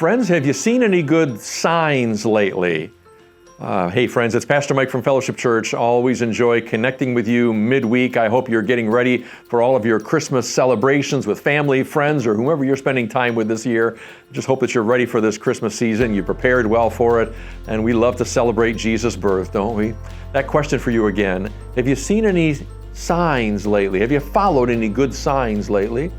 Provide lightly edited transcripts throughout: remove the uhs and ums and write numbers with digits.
Friends, have you seen any good signs lately? Hey friends, it's Pastor Mike from Fellowship Church. Always enjoy connecting with you midweek. I hope you're getting ready for all of your Christmas celebrations with family, friends, or whomever you're spending time with this year. Just hope that you're ready for this Christmas season. You prepared well for it, and we love to celebrate Jesus' birth, don't we? That question for you again, have you seen any signs lately? Have you followed any good signs lately?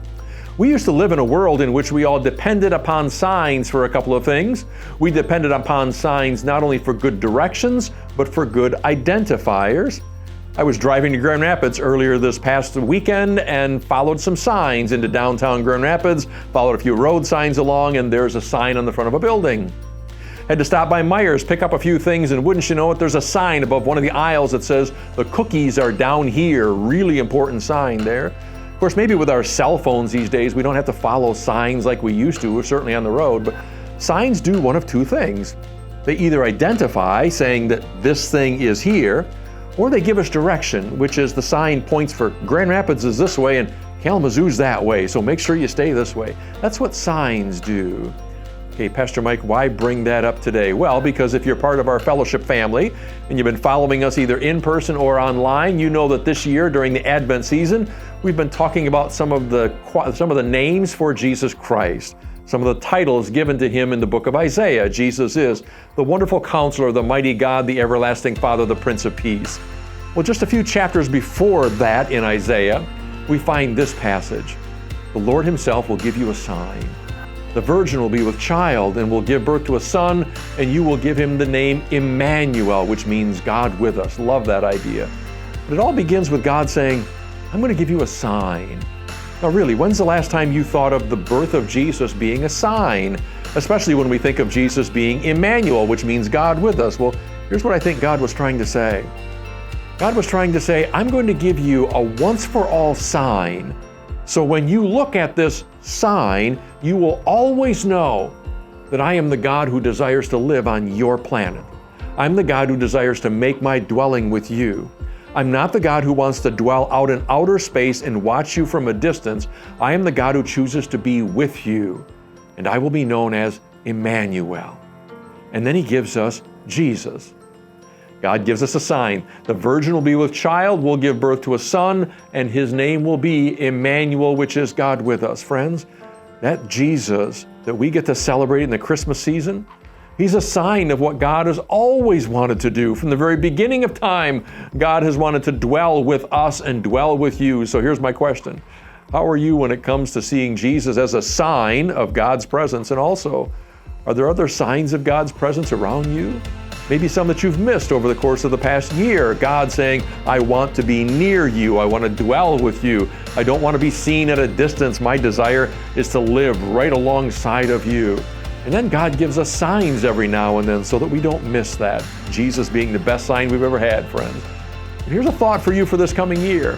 We used to live in a world in which we all depended upon signs for a couple of things. We depended upon signs not only for good directions, but for good identifiers. I was driving to Grand Rapids earlier this past weekend and followed some signs into downtown Grand Rapids, followed a few road signs along, and there's a sign on the front of a building. Had to stop by Myers, pick up a few things, and wouldn't you know it, there's a sign above one of the aisles that says, "The cookies are down here." Really important sign there. Of course, maybe with our cell phones these days, we don't have to follow signs like we used to, certainly on the road, but signs do one of two things. They either identify, saying that this thing is here, or they give us direction, which is the sign points for Grand Rapids is this way and Kalamazoo's that way, so make sure you stay this way. That's what signs do. Okay, Pastor Mike, why bring that up today? Well, because if you're part of our fellowship family and you've been following us either in person or online, you know that this year during the Advent season, we've been talking about some of the names for Jesus Christ, some of the titles given to him in the book of Isaiah. Jesus is the wonderful counselor, the mighty God, the everlasting Father, the Prince of Peace. Well, just a few chapters before that in Isaiah, we find this passage. The Lord himself will give you a sign. The virgin will be with child and will give birth to a son, and you will give him the name Emmanuel, which means God with us. Love that idea. But it all begins with God saying, I'm going to give you a sign. Now really, when's the last time you thought of the birth of Jesus being a sign? Especially when we think of Jesus being Emmanuel, which means God with us. Well, here's what I think God was trying to say. God was trying to say, I'm going to give you a once-for-all sign. So when you look at this sign, you will always know that I am the God who desires to live on your planet. I'm the God who desires to make my dwelling with you. I'm not the God who wants to dwell out in outer space and watch you from a distance. I am the God who chooses to be with you, and I will be known as Emmanuel. And then he gives us Jesus. God gives us a sign. The virgin will be with child, will give birth to a son, and his name will be Emmanuel, which is God with us. Friends, that Jesus that we get to celebrate in the Christmas season, he's a sign of what God has always wanted to do. From the very beginning of time, God has wanted to dwell with us and dwell with you. So here's my question. How are you when it comes to seeing Jesus as a sign of God's presence? And also, are there other signs of God's presence around you? Maybe some that you've missed over the course of the past year. God saying, I want to be near you. I want to dwell with you. I don't want to be seen at a distance. My desire is to live right alongside of you. And then God gives us signs every now and then so that we don't miss that. Jesus being the best sign we've ever had, friends. And here's a thought for you for this coming year.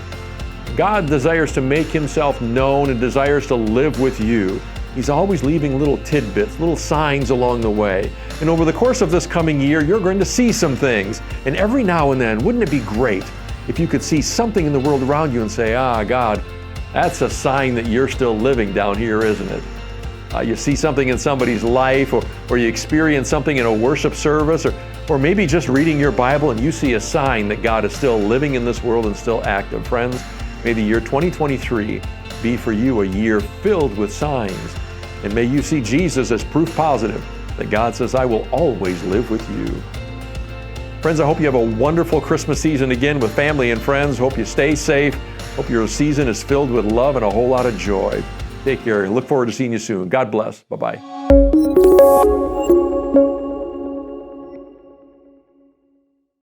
God desires to make himself known and desires to live with you. He's always leaving little tidbits, little signs along the way. And over the course of this coming year, you're going to see some things. And every now and then, wouldn't it be great if you could see something in the world around you and say, God, that's a sign that you're still living down here, isn't it? You see something in somebody's life, or you experience something in a worship service, or maybe just reading your Bible and you see a sign that God is still living in this world and still active. Friends, may the year 2023 be for you a year filled with signs. And may you see Jesus as proof positive that God says, I will always live with you. Friends, I hope you have a wonderful Christmas season again with family and friends. Hope you stay safe. Hope your season is filled with love and a whole lot of joy. Take care. Look forward to seeing you soon. God bless. Bye-bye.